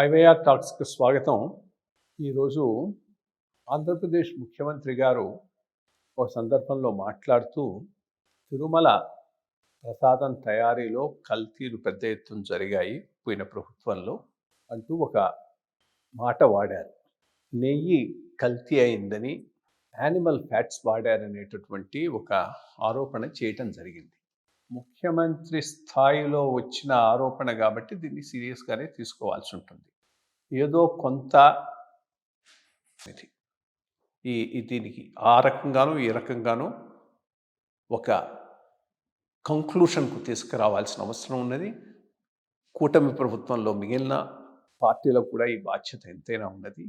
IYR టాక్స్కి స్వాగతం. ఈరోజు ఆంధ్రప్రదేశ్ ముఖ్యమంత్రి గారు ఒక సందర్భంలో మాట్లాడుతూ తిరుమల ప్రసాదం తయారీలో కల్తీలు పెద్ద ఎత్తున జరిగాయి పోయిన ప్రభుత్వంలో అంటూ ఒక మాట వాడారు. నెయ్యి కల్తీ అయిందని, యానిమల్ ఫ్యాట్స్ వాడారనేటటువంటి ఒక ఆరోపణ చేయటం జరిగింది. ముఖ్యమంత్రి స్థాయిలో వచ్చిన ఆరోపణ కాబట్టి దీన్ని సీరియస్గానే తీసుకోవాల్సి ఉంటుంది. ఏదో కొంత దీనికి ఆ రకంగానూ ఈ రకంగానూ ఒక కంక్లూషన్కు తీసుకురావాల్సిన అవసరం ఉన్నది. కూటమి ప్రభుత్వంలో మిగిలిన పార్టీలకు కూడా ఈ బాధ్యత ఎంతైనా ఉన్నది.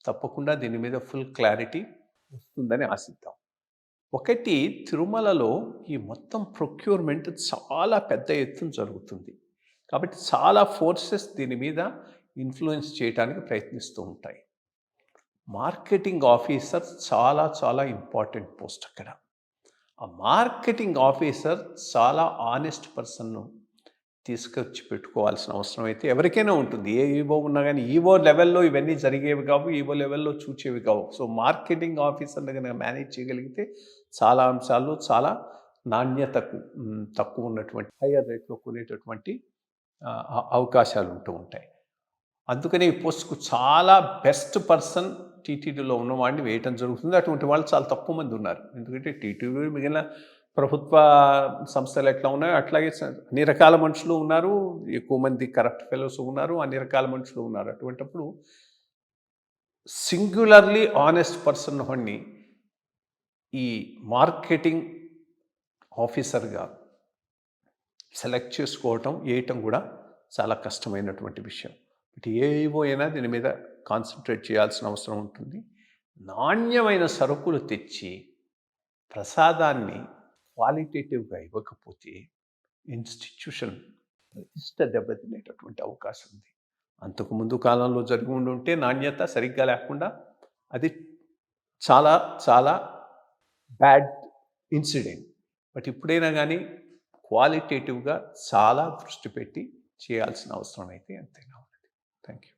తప్పకుండా దీని మీద ఫుల్ క్లారిటీ వస్తుందని ఆశిద్దాం. ఒకటి, తిరుమలలో ఈ మొత్తం ప్రొక్యూర్మెంట్ చాలా పెద్ద ఎత్తున జరుగుతుంది కాబట్టి చాలా ఫోర్సెస్ దీని మీద ఇన్ఫ్లుయెన్స్ చేయడానికి ప్రయత్నిస్తూ ఉంటాయి. మార్కెటింగ్ ఆఫీసర్ చాలా చాలా ఇంపార్టెంట్ పోస్ట్ అక్కడ. ఆ మార్కెటింగ్ ఆఫీసర్ చాలా ఆనెస్ట్ పర్సన్ను తీసుకొచ్చి పెట్టుకోవాల్సిన అవసరం అయితే ఎవరికైనా ఉంటుంది. ఏ ఈవో ఉన్నా కానీ ఈవో లెవెల్లో ఇవన్నీ జరిగేవి కావు, ఈవో లెవెల్లో చూచేవి కావు. సో మార్కెటింగ్ ఆఫీసర్ని కనుక మేనేజ్ చేయగలిగితే చాలా అంశాల్లో చాలా నాణ్యతకు తక్కువ ఉన్నటువంటి హయ్యర్ రేట్లో కొనేటటువంటి అవకాశాలు ఉంటూ ఉంటాయి. అందుకని ఈ పోస్ట్కు చాలా బెస్ట్ పర్సన్ టీటీడీలో ఉన్నవాడిని వేయటం జరుగుతుంది. అటువంటి వాళ్ళు చాలా తక్కువ మంది ఉన్నారు. ఎందుకంటే టీటీడీ మిగిలిన ప్రభుత్వ సంస్థలు ఎట్లా ఉన్నాయో అట్లాగే అన్ని రకాల మనుషులు ఉన్నారు, ఎక్కువ మంది కరప్ట్ ఫెలోస్ ఉన్నారు, అన్ని రకాల మనుషులు ఉన్నారు. అటువంటిప్పుడు సింగులర్లీ ఆనెస్ట్ పర్సన్ వాడిని ఈ మార్కెటింగ్ ఆఫీసర్గా సెలెక్ట్ చేసుకోవటం వేయటం కూడా చాలా కష్టమైనటువంటి విషయం. బట్ ఏవో అయినా దీని మీద కాన్సన్ట్రేట్ చేయాల్సిన అవసరం ఉంటుంది. నాణ్యమైన సరుకులు తెచ్చి ప్రసాదాన్ని క్వాలిటేటివ్గా ఇవ్వకపోతే ఇన్స్టిట్యూషన్ ప్రతిష్ట దెబ్బతినేటటువంటి అవకాశం ఉంది. అంతకుముందు కాలంలో జరిగి ఉంటే నాణ్యత సరిగ్గా లేకుండా అది చాలా చాలా బ్యాడ్ ఇన్సిడెంట్. బట్ ఇప్పుడైనా కానీ క్వాలిటేటివ్గా చాలా దృష్టి పెట్టి చేయాల్సిన అవసరం అయితే ఎంతైనా ఉన్నది. Thank you.